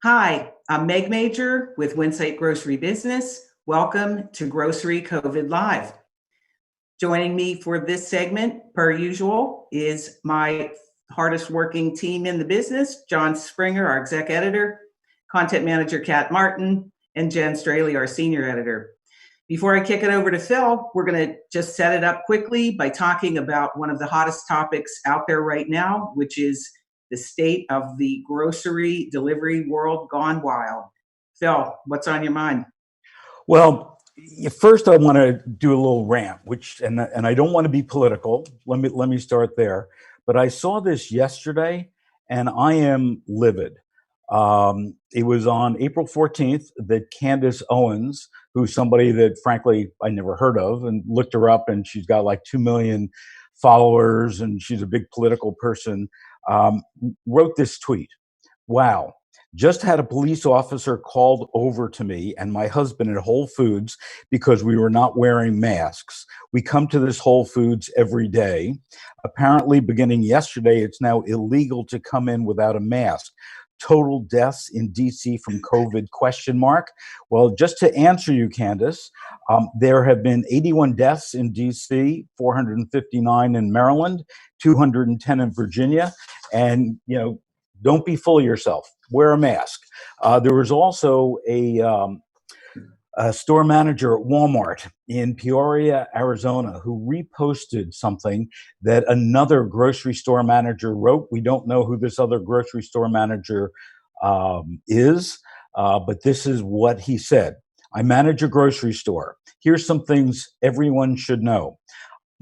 Hi, I'm Meg Major with Winsight Grocery Business. Welcome to Grocery COVID Live. Joining me for this segment, per usual, is my hardest working team in the business, John Springer, our exec editor, content manager, Kat Martin, and Jen Straley, our senior editor. Before I kick it over to Phil, we're going to just set it up quickly by talking about one of the hottest topics out there right now, which is the state of the grocery delivery world gone wild. Phil, what's on your mind? Well, first I want to do a little rant, and I don't want to be political. Let me start there. But I saw this yesterday, and I am livid. It was on April 14th that Candace Owens, who's somebody that frankly I never heard of, and looked her up, and she's got like 2 million followers, and she's a big political person, wrote this tweet. Wow. Just had a police officer called over to me and my husband at Whole Foods because we were not wearing masks. We come to this Whole Foods every day. Apparently, beginning yesterday, it's now illegal to come in without a mask. Total deaths in DC from COVID ? Well, just to answer you, Candace, there have been 81 deaths in DC, 459 in Maryland, 210 in Virginia, and don't be full of yourself. Wear a mask. There was also a store manager at Walmart in Peoria, Arizona, who reposted something that another grocery store manager wrote. We don't know who this other grocery store manager is, but this is what he said. I manage a grocery store. Here's some things everyone should know.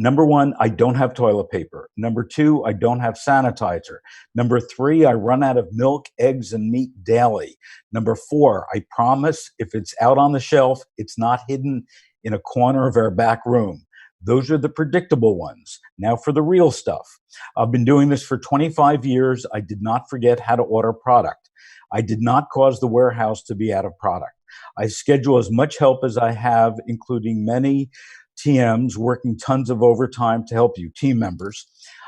Number one, I don't have toilet paper. Number two, I don't have sanitizer. Number three, I run out of milk, eggs, and meat daily. Number four, I promise if it's out on the shelf, it's not hidden in a corner of our back room. Those are the predictable ones. Now for the real stuff. I've been doing this for 25 years. I did not forget how to order product. I did not cause the warehouse to be out of product. I schedule as much help as I have, including many TMs working tons of overtime to help you, team members.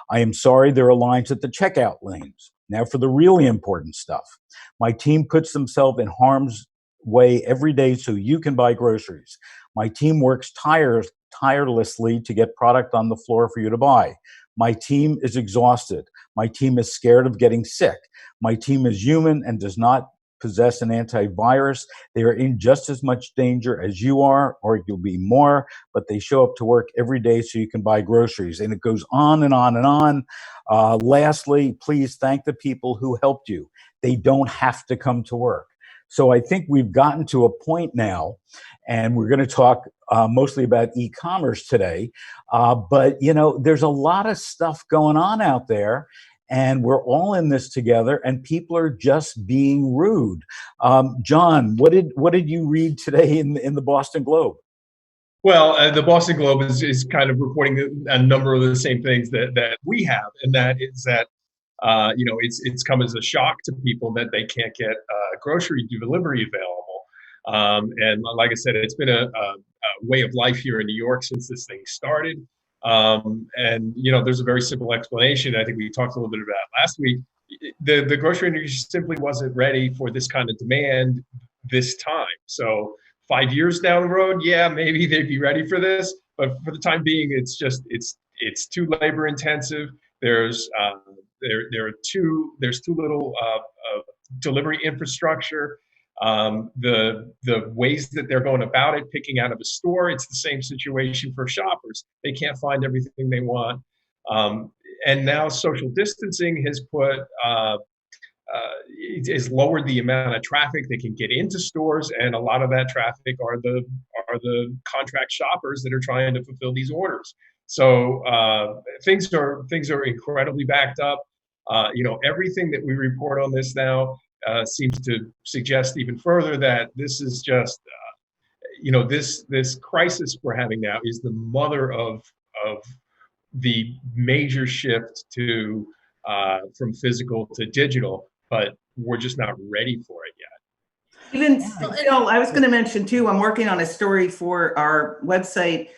I am sorry there are lines at the checkout lanes. Now for the really important stuff. My team puts themselves in harm's way every day so you can buy groceries. My team works tirelessly to get product on the floor for you to buy. My team is exhausted. My team is scared of getting sick. My team is human and does not possess an antivirus. They are in just as much danger as you are, or you'll be more, but they show up to work every day so you can buy groceries. And it goes on and on and on. Lastly, please thank the people who helped you. They don't have to come to work. So I think we've gotten to a point now, and we're going to talk mostly about e-commerce today. But there's a lot of stuff going on out there. And we're all in this together, and people are just being rude. John, what did you read today in the Boston Globe? Well, the Boston Globe is kind of reporting a number of the same things that we have, and that is that it's come as a shock to people that they can't get grocery delivery available. And like I said, it's been a way of life here in New York since this thing started. And there's a very simple explanation. I think we talked a little bit about it last week. The grocery industry simply wasn't ready for this kind of demand this time. So 5 years down the road, yeah, maybe they'd be ready for this. But for the time being, it's too labor intensive. There's too little delivery infrastructure. The ways that they're going about it, picking out of a store, it's the same situation for shoppers. They can't find everything they want. And now social distancing has lowered the amount of traffic that can get into stores, and a lot of that traffic are the contract shoppers that are trying to fulfill these orders. So things are incredibly backed up. Everything that we report on this now seems to suggest even further that this is just, this crisis we're having now is the mother of the major shift to from physical to digital, but we're just not ready for it yet. Even still, I was going to mention too, I'm working on a story for our website.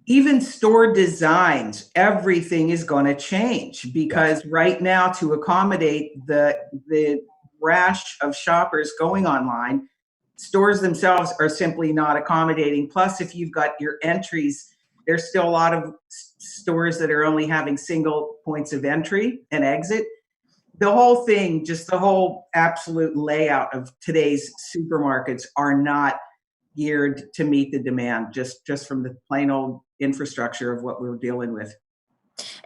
Even store designs, everything is going to change because right now, to accommodate the rash of shoppers going online. Stores themselves are simply not accommodating. Plus, if you've got your entries, there's still a lot of stores that are only having single points of entry and exit. The whole thing, just the whole absolute layout of today's supermarkets are not geared to meet the demand, just from the plain old infrastructure of what we're dealing with.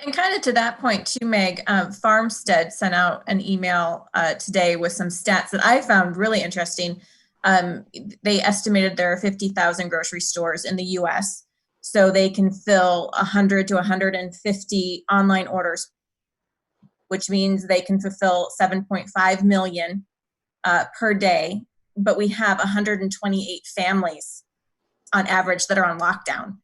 And kind of to that point too, Meg, Farmstead sent out an email today with some stats that I found really interesting. They estimated there are 50,000 grocery stores in the US, so they can fill 100 to 150 online orders, which means they can fulfill 7.5 million per day. But we have 128 families on average that are on lockdown.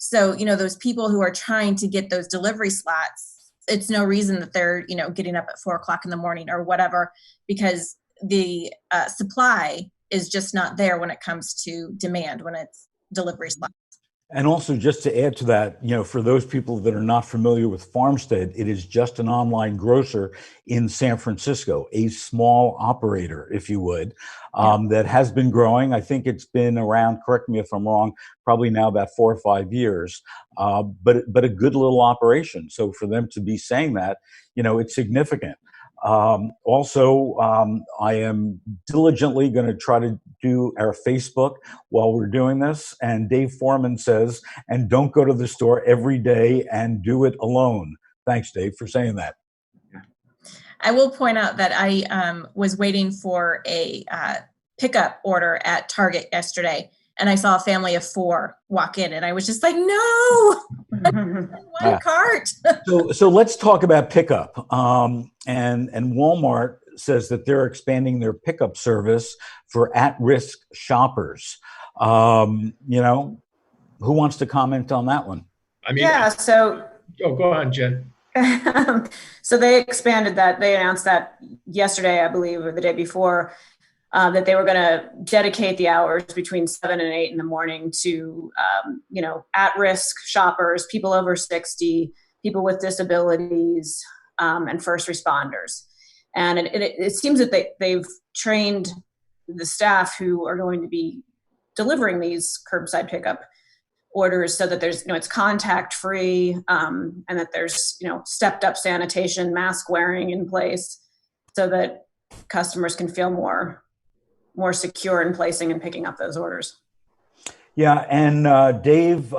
So, those people who are trying to get those delivery slots, it's no reason that they're, getting up at 4:00 in the morning or whatever, because the supply is just not there when it comes to demand, when it's delivery slots. And also, just to add to that, for those people that are not familiar with Farmstead, it is just an online grocer in San Francisco, a small operator, if you would, that has been growing. I think it's been around, correct me if I'm wrong, probably now about 4 or 5 years, but a good little operation. So for them to be saying that, it's significant. Also, I am diligently going to try to do our Facebook while we're doing this. And Dave Foreman says, and don't go to the store every day and do it alone. Thanks, Dave, for saying that. I will point out that I was waiting for a pickup order at Target yesterday, and I saw a family of 4 walk in, and I was just like, no, one cart. So let's talk about pickup. And Walmart says that they're expanding their pickup service for at-risk shoppers. Who wants to comment on that one? So go on, Jen. So they expanded that. They announced that yesterday, I believe, or the day before, that they were going to dedicate the hours between 7 and 8 in the morning to, at-risk shoppers, people over 60, people with disabilities, and first responders. And it seems that they've trained the staff who are going to be delivering these curbside pickup orders so that there's, it's contact free, and that there's, stepped up sanitation, mask wearing in place so that customers can feel more secure in placing and picking up those orders. Yeah, and Dave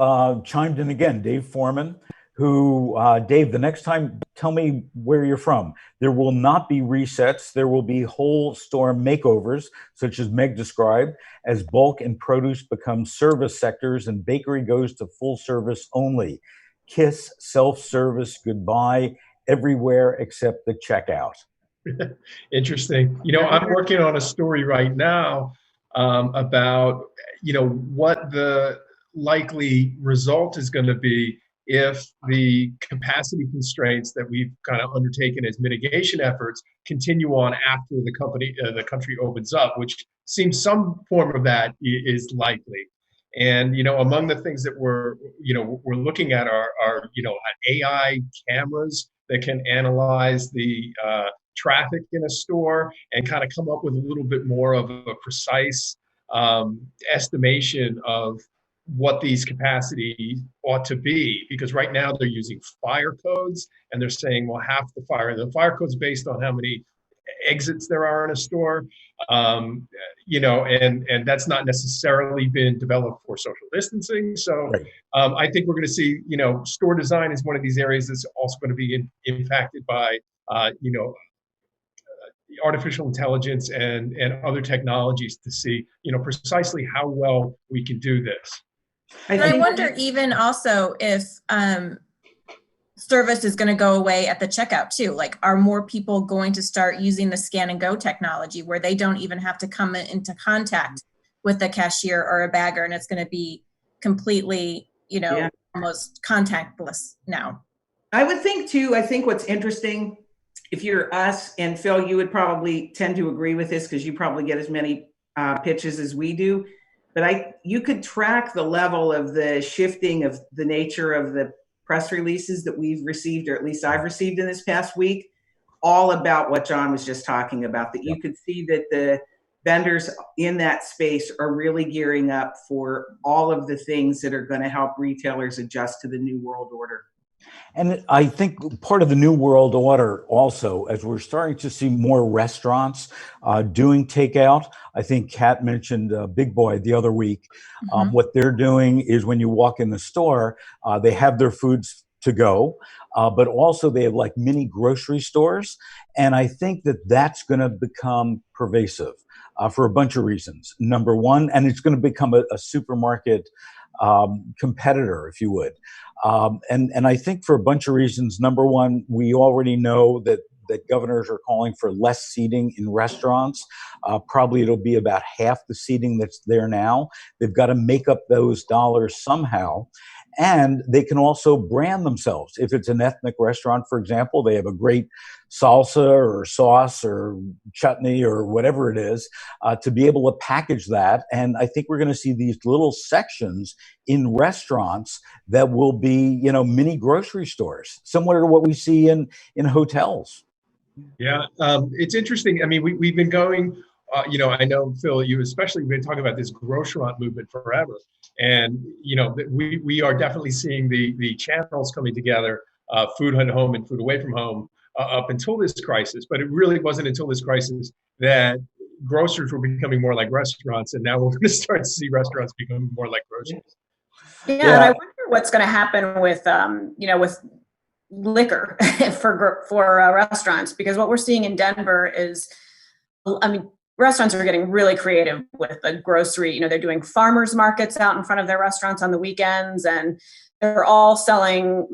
chimed in again, Dave Foreman, who, Dave, the next time, tell me where you're from. There will not be resets. There will be whole store makeovers, such as Meg described, as bulk and produce become service sectors and bakery goes to full service only. Kiss, self-service, goodbye, everywhere except the checkout. Interesting. I'm working on a story right now about, what the likely result is going to be if the capacity constraints that we've kind of undertaken as mitigation efforts continue on after the country opens up, which seems some form of that is likely. And, among the things that we're looking at are AI cameras that can analyze the traffic in a store and kind of come up with a little bit more of a precise estimation of what these capacity ought to be, because right now they're using fire codes and they're saying, well, half the fire code's based on how many exits there are in a store, and that's not necessarily been developed for social distancing. So right. I think we're going to see, store design is one of these areas that's also going to be impacted by, artificial intelligence and other technologies to see, precisely how well we can do this. And I wonder even also if service is going to go away at the checkout too. Like, are more people going to start using the scan and go technology where they don't even have to come into contact with the cashier or a bagger, and it's going to be completely, almost contactless now? I would think too, I think what's interesting, if you're us, and Phil, you would probably tend to agree with this because you probably get as many pitches as we do, but you could track the level of the shifting of the nature of the press releases that we've received, or at least I've received in this past week. all about what John was just talking about, that you could see that the vendors in that space are really gearing up for all of the things that are going to help retailers adjust to the new world order. And I think part of the new world order also, as we're starting to see more restaurants doing takeout. I think Kat mentioned Big Boy the other week. What they're doing is when you walk in the store, they have their foods to go, but also they have like mini grocery stores. And I think that that's going to become pervasive for a bunch of reasons. Number one, and it's going to become a supermarket competitor, if you would. And I think for a bunch of reasons. Number one, we already know that governors are calling for less seating in restaurants. Probably it'll be about half the seating that's there now. They've got to make up those dollars somehow. And they can also brand themselves. If it's an ethnic restaurant, for example, they have a great salsa or sauce or chutney or whatever it is to be able to package that. And I think we're going to see these little sections in restaurants that will be, mini grocery stores, similar to what we see in hotels. Yeah, it's interesting. I mean, we've been going, I know, Phil, you especially have been talking about this grocerant movement forever. And, we are definitely seeing the channels coming together, food at home and food away from home, up until this crisis. But it really wasn't until this crisis that grocers were becoming more like restaurants. And now we're going to start to see restaurants become more like groceries. Yeah, and I wonder what's going to happen with, with liquor for restaurants, because what we're seeing in Denver is, restaurants are getting really creative with the grocery. They're doing farmers markets out in front of their restaurants on the weekends, and they're all selling,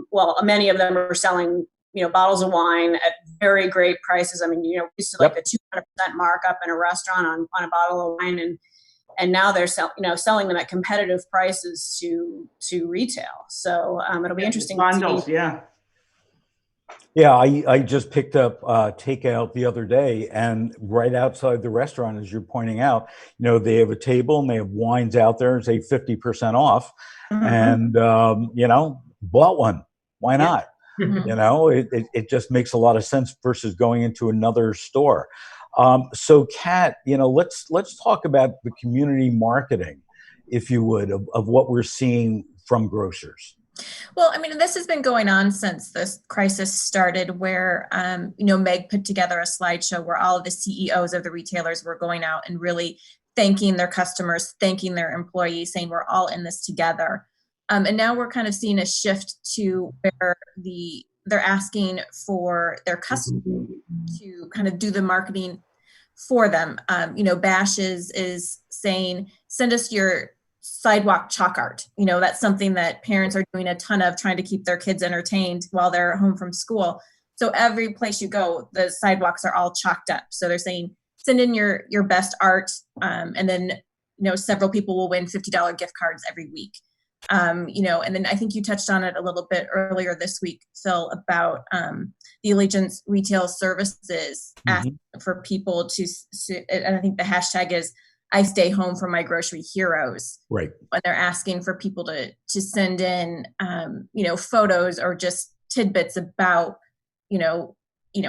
many of them are selling, bottles of wine at very great prices. We used to like the 200% markup in a restaurant on a bottle of wine, and now they're selling them at competitive prices to retail. So it'll be interesting bundles, to see. Yeah, I just picked up takeout the other day, and right outside the restaurant, as you're pointing out, they have a table and they have wines out there and say 50% off, and bought one. Why not? It just makes a lot of sense versus going into another store. So, Kat, let's talk about the community marketing, if you would, of what we're seeing from grocers. Well, this has been going on since this crisis started, where, Meg put together a slideshow where all of the CEOs of the retailers were going out and really thanking their customers, thanking their employees, saying we're all in this together. And now we're kind of seeing a shift to where they're asking for their customers to kind of do the marketing for them. Bash is saying, send us your sidewalk chalk art. That's something that parents are doing a ton of, trying to keep their kids entertained while they're home from school. So every place you go, the sidewalks are all chalked up. So they're saying, send in your best art. And then, several people will win $50 gift cards every week. And then I think you touched on it a little bit earlier this week, Phil, about the Allegiance Retail Services asking for people to, and I think the hashtag is I stay home from my grocery heroes. Right. When they're asking for people to send in, photos or just tidbits about,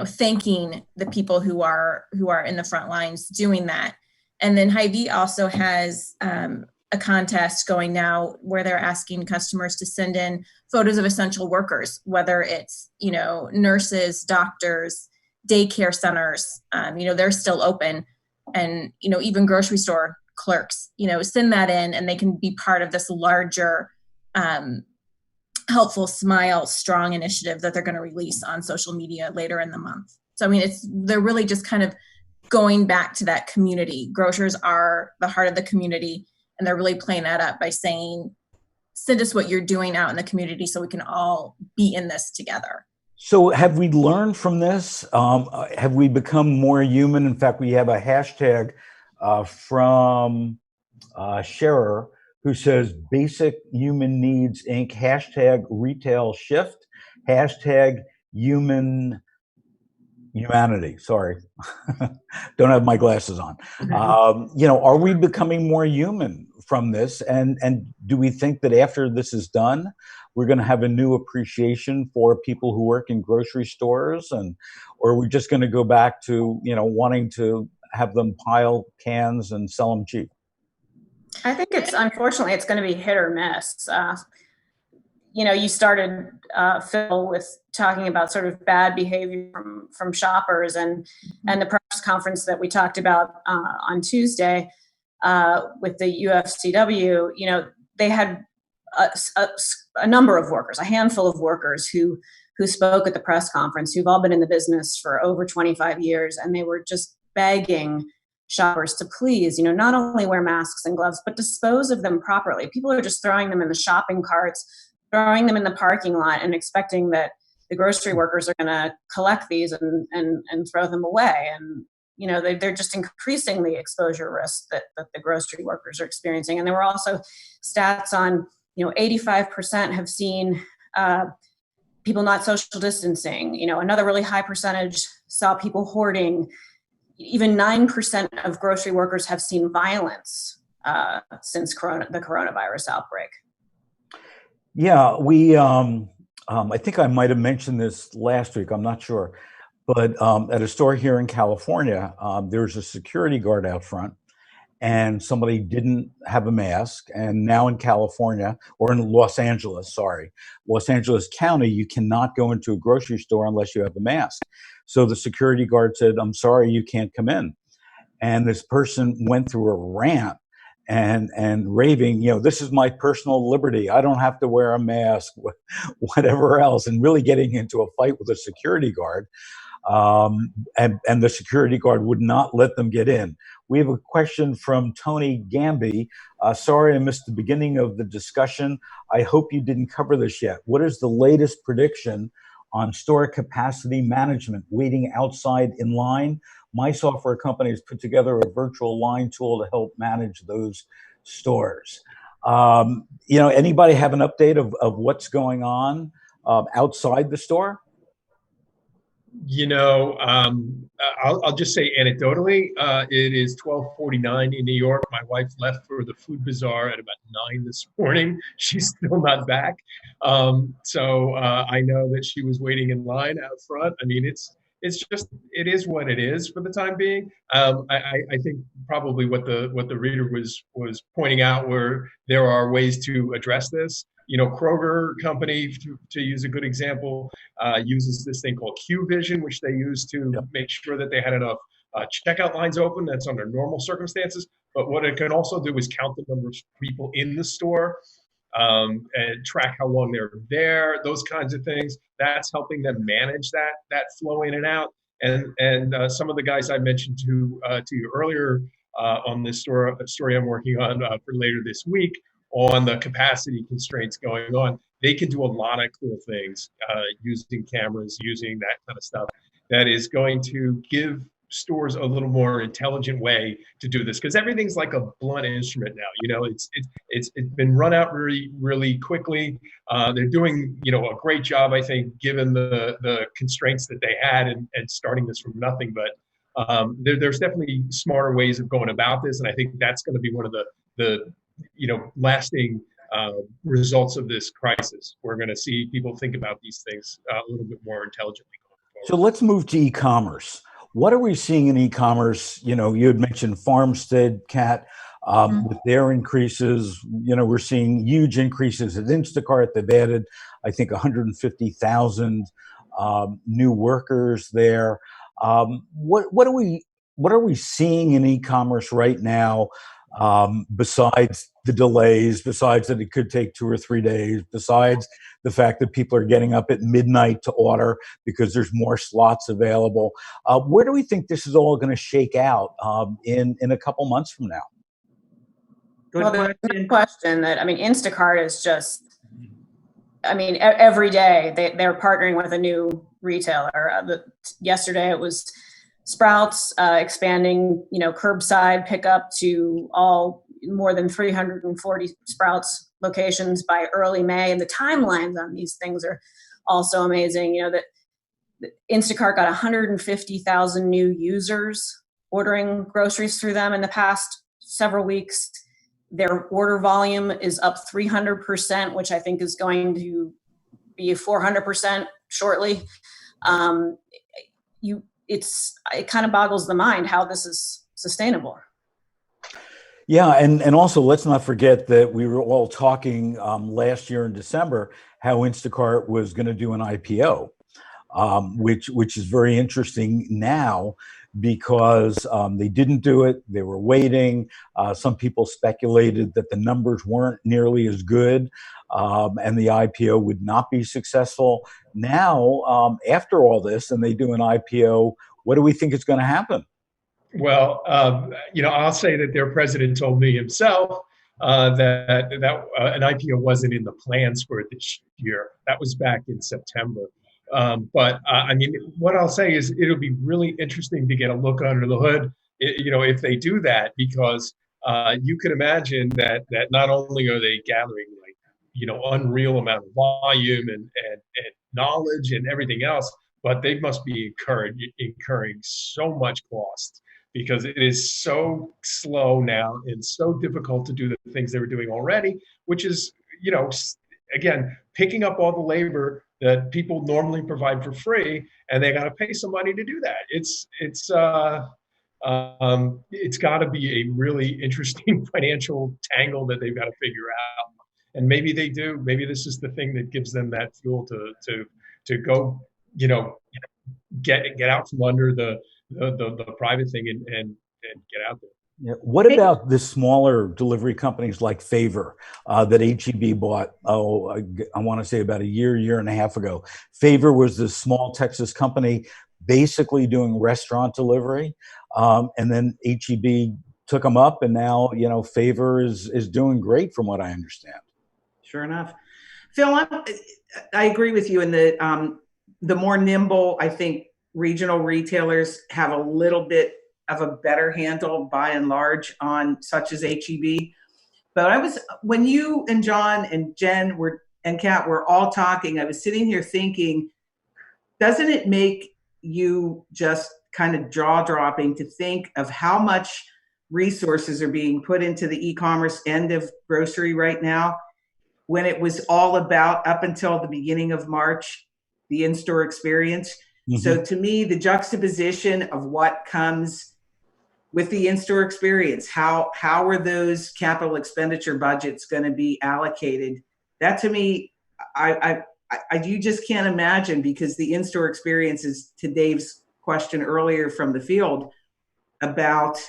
thanking the people who are in the front lines doing that. And then Hy-Vee also has a contest going now where they're asking customers to send in photos of essential workers, whether it's, nurses, doctors, daycare centers, they're still open. And, even grocery store clerks, send that in and they can be part of this larger Helpful Smile Strong initiative that they're going to release on social media later in the month. So, they're really just kind of going back to that community. Grocers are the heart of the community, and they're really playing that up by saying, send us what you're doing out in the community so we can all be in this together. So have we learned from this? Have we become more human? In fact, we have a hashtag from Scherer who says basic human needs Inc. Hashtag retail shift. Hashtag humanity. Sorry. Don't have my glasses on. Are we becoming more human from this? And do we think that after this is done, we're going to have a new appreciation for people who work in grocery stores, or are we just going to go back to, wanting to have them pile cans and sell them cheap? I think unfortunately, it's going to be hit or miss. You started, Phil, with talking about sort of bad behavior from shoppers, and the press conference that we talked about on Tuesday with the UFCW. They had a number of workers, a handful of workers who spoke at the press conference, who've all been in the business for over 25 years, and they were just begging shoppers to please, not only wear masks and gloves, but dispose of them properly. People are just throwing them in the shopping carts, throwing them in the parking lot, and expecting that the grocery workers are going to collect these and throw them away. And they're just increasing the exposure risk that the grocery workers are experiencing. And there were also stats on 85% have seen people not social distancing. Another really high percentage saw people hoarding. Even 9% of grocery workers have seen violence since the coronavirus outbreak. Yeah, we. I think I might have mentioned this last week. I'm not sure, but at a store here in California, there's a security guard out front, and somebody didn't have a mask. And now in California, or in Los Angeles County, you cannot go into a grocery store unless you have a mask. So the security guard said, "I'm sorry, you can't come in." And this person went through a rant and raving, "This is my personal liberty. I don't have to wear a mask," whatever else, and really getting into a fight with a security guard. And the security guard would not let them get in. We have a question from Tony Gamby. Sorry, I missed the beginning of the discussion. I hope you didn't cover this yet. What is the latest prediction on store capacity management, waiting outside in line? My software company has put together a virtual line tool to help manage those stores. Anybody have an update of what's going on outside the store? I'll just say anecdotally, it is 12:49 in New York. My wife left for the food bazaar at about 9 this morning. She's still not back. So I know that she was waiting in line out front. I mean, it is what it is for the time being. I think probably what the reader was pointing out were there are ways to address this. Kroger company, to use a good example, uses this thing called Q-Vision, which they use to make sure that they had enough checkout lines open. That's under normal circumstances. But what it can also do is count the number of people in the store and track how long they're there, those kinds of things. That's helping them manage that flow in and out. And some of the guys I mentioned to you earlier on this story I'm working on for later this week, on the capacity constraints going on, they can do a lot of cool things using cameras, using that kind of stuff. That is going to give stores a little more intelligent way to do this, because everything's like a blunt instrument now. It's been run out really, really quickly. They're doing a great job, I think, given the constraints that they had and starting this from nothing. But there's definitely smarter ways of going about this, and I think that's going to be one of the lasting results of this crisis. We're going to see people think about these things a little bit more intelligently going forward. So let's move to e-commerce. What are we seeing in e-commerce? You had mentioned Farmstead, Kat, with their increases. We're seeing huge increases at Instacart. They've added, I think, 150,000 new workers there. What are we seeing in e-commerce right now? Besides the delays, besides that it could take 2 or 3 days, besides the fact that people are getting up at midnight to order because there's more slots available, where do we think this is all going to shake out in a couple months from now? Well, there's no question that, Instacart is just, every day they're partnering with a new retailer. Yesterday it was Sprouts expanding, curbside pickup to all more than 340 Sprouts locations by early May. And the timelines on these things are also amazing. That Instacart got 150,000 new users ordering groceries through them in the past several weeks. Their order volume is up 300%, which I think is going to be 400% shortly. It kind of boggles the mind how this is sustainable. Yeah, and also let's not forget that we were all talking last year in December how Instacart was going to do an IPO, which is very interesting now because they didn't do it. They were waiting. Some people speculated that the numbers weren't nearly as good and the IPO would not be successful. Now, after all this, and they do an IPO, what do we think is going to happen? Well, I'll say that their president told me himself that an IPO wasn't in the plans for this year. That was back in September. But what I'll say is it'll be really interesting to get a look under the hood, if they do that, because you could imagine that not only are they gathering unreal amount of volume and knowledge and everything else, but they must be incurring so much cost because it is so slow now and so difficult to do the things they were doing already, which is, again, picking up all the labor that people normally provide for free, and they got to pay some money to do that. It's got to be a really interesting financial tangle that they've got to figure out. And maybe they do. Maybe this is the thing that gives them that fuel to go, get out from under the private thing and get out there. Yeah. What about the smaller delivery companies like Favor that HEB bought? I want to say about a year and a half ago. Favor was this small Texas company basically doing restaurant delivery, and then HEB took them up, and now Favor is doing great from what I understand. Sure enough, Phil, I agree with you in the more nimble. I think regional retailers have a little bit of a better handle by and large on such as HEB. But when you and John and Jen and Kat were all talking, I was sitting here thinking, doesn't it make you just kind of jaw-dropping to think of how much resources are being put into the e-commerce end of grocery right now, when it was all about, up until the beginning of March, the in-store experience? Mm-hmm. So to me, the juxtaposition of what comes with the in-store experience, how are those capital expenditure budgets going to be allocated? That to me, you just can't imagine, because the in-store experience is, to Dave's question earlier from the field about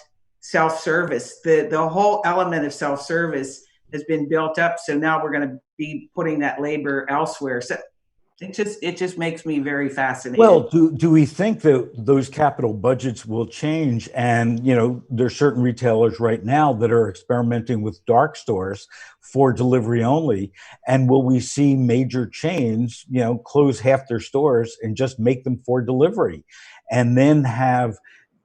self-service. The whole element of self-service has been built up. So now we're going to be putting that labor elsewhere. So it just makes me very fascinated. Well, do we think that those capital budgets will change? And, there's certain retailers right now that are experimenting with dark stores for delivery only. And will we see major chains, close half their stores and just make them for delivery, and then have,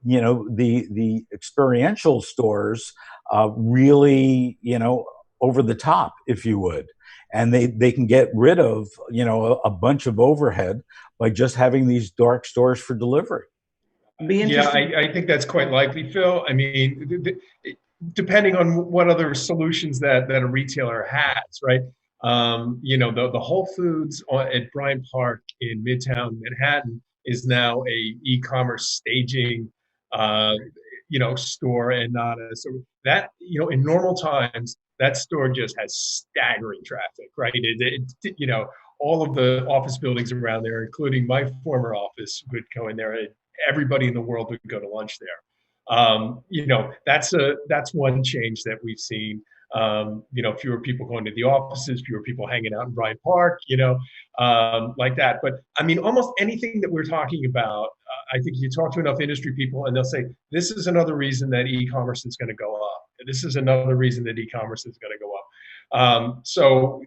the experiential stores really, over the top, if you would. And they can get rid of, a bunch of overhead by just having these dark stores for delivery. Yeah, I think that's quite likely, Phil. I mean, depending on what other solutions that a retailer has, right? The Whole Foods at Bryant Park in Midtown Manhattan is now a e-commerce staging, store, and not a, so that, in normal times, that store just has staggering traffic, right? All of the office buildings around there, including my former office, would go in there, and everybody in the world would go to lunch there. That's one change that we've seen. Fewer people going to the offices, fewer people hanging out in Bryant Park, like that. But I mean, almost anything that we're talking about, I think you talk to enough industry people and they'll say, this is another reason that e-commerce is going to go up. This is another reason that e-commerce is going to go up. So,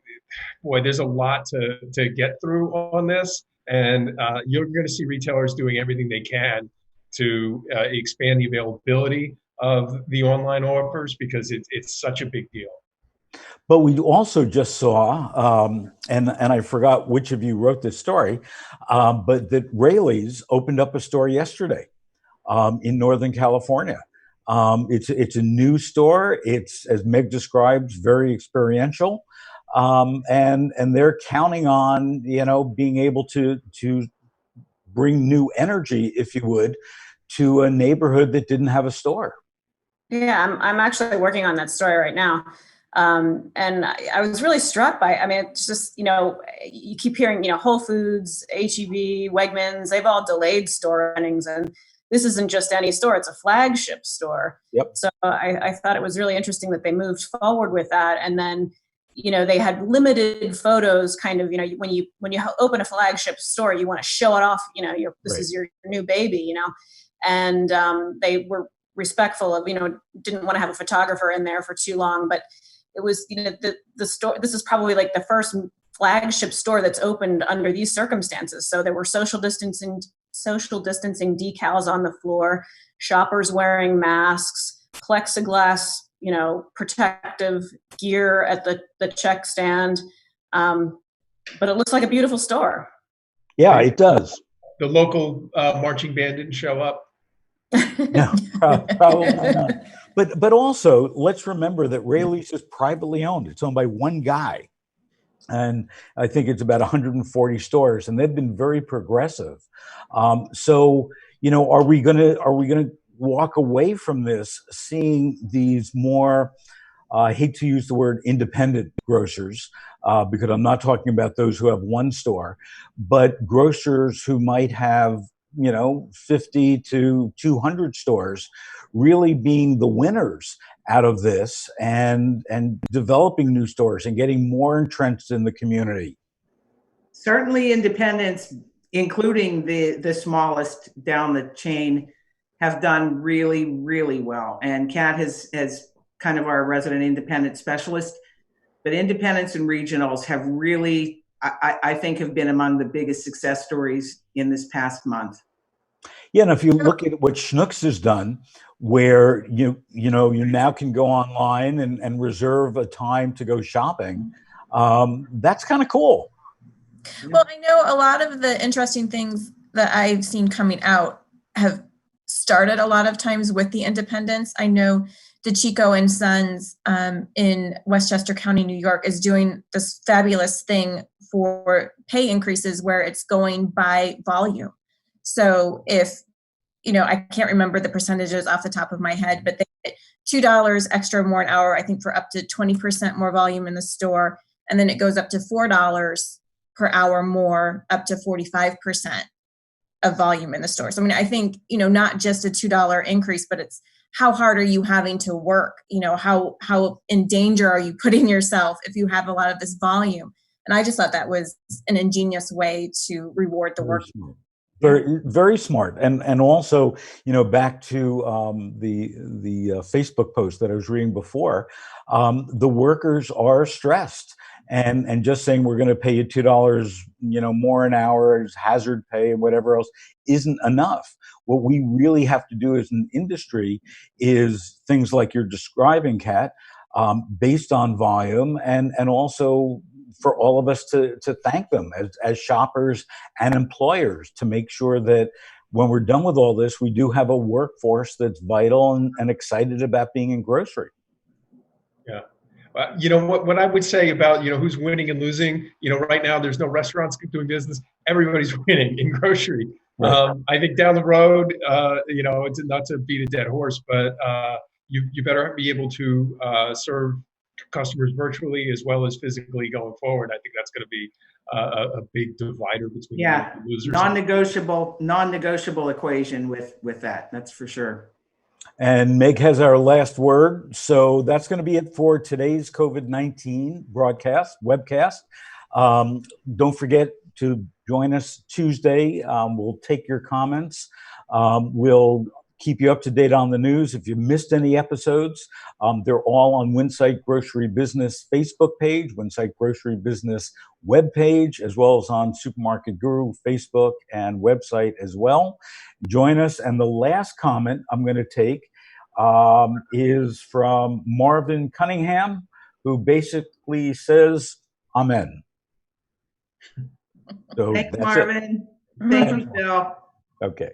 boy, there's a lot to get through on this. And you're going to see retailers doing everything they can to expand the availability of the online offers, because it's such a big deal. But we also just saw, and I forgot which of you wrote this story, but that Raleys opened up a store yesterday in Northern California. It's a new store. It's, as Meg describes, very experiential, and they're counting on, you know, being able to bring new energy, if you would, to a neighborhood that didn't have a store. Yeah, I'm actually working on that story right now. And I was really struck by, I mean, it's just, you know, you keep hearing, you know, Whole Foods, H-E-B, Wegmans, they've all delayed store openings. And this isn't just any store, it's a flagship store. Yep. So I thought it was really interesting that they moved forward with that. And then, you know, they had limited photos kind of, you know, when you open a flagship store, you want to show it off, you know, this Right. is your new baby, you know, and they were respectful of, you know, didn't want to have a photographer in there for too long, but it was, you know, the store, this is probably like the first flagship store that's opened under these circumstances. So there were social distancing decals on the floor, shoppers wearing masks, plexiglass, you know, protective gear at the check stand. But it looks like a beautiful store. Yeah, it does. The local marching band didn't show up. No, probably not. But also, let's remember that Raleys is privately owned. It's owned by one guy, and I think it's about 140 stores, and they've been very progressive. So, you know, are we gonna walk away from this seeing these more? I hate to use the word independent grocers, because I'm not talking about those who have one store, but grocers who might have, you know, 50 to 200 stores, really being the winners out of this, and developing new stores and getting more entrenched in the community. Certainly independents, including the smallest down the chain, have done really, really well. And Kat has kind of our resident independent specialist, but independents and regionals have really, I think, have been among the biggest success stories in this past month. Yeah, and if you look at what Schnucks has done, where you now can go online and reserve a time to go shopping, that's kind of cool. Well, I know a lot of the interesting things that I've seen coming out have started a lot of times with the independents. I know DeChico and Sons in Westchester County, New York, is doing this fabulous thing for pay increases where it's going by volume. So if, you know, I can't remember the percentages off the top of my head, but they get $2 extra more an hour, I think, for up to 20% more volume in the store. And then it goes up to $4 per hour more, up to 45% of volume in the store. So, I mean, I think, you know, not just a $2 increase, but it's how hard are you having to work? You know, how in danger are you putting yourself if you have a lot of this volume? And I just thought that was an ingenious way to reward the work. Very, very smart. And also, you know, back to the Facebook post that I was reading before, the workers are stressed, and just saying we're going to pay you $2, you know, more an hour as hazard pay and whatever else isn't enough. What we really have to do as an industry is things like you're describing, Kat, based on volume, and also for all of us to thank them as shoppers and employers, to make sure that when we're done with all this, we do have a workforce that's vital and excited about being in grocery. Yeah. You know, what I would say about, you know, who's winning and losing, you know, right now there's no restaurants doing business. Everybody's winning in grocery. Right. I think down the road, you know, it's not to beat a dead horse, but you better be able to serve customers virtually as well as physically going forward. I think that's going to be a big divider between the losers. Non-negotiable equation with that. That's for sure. And Meg has our last word. So that's going to be it for today's COVID-19 webcast. Don't forget to join us Tuesday. We'll take your comments. We'll keep you up to date on the news. If you missed any episodes, they're all on Winsight Grocery Business Facebook page, Winsight Grocery Business webpage, as well as on Supermarket Guru Facebook and website as well. Join us. And the last comment I'm going to take is from Marvin Cunningham, who basically says, Amen. So Thanks, that's Marvin. It. Thank you, Bill. Okay.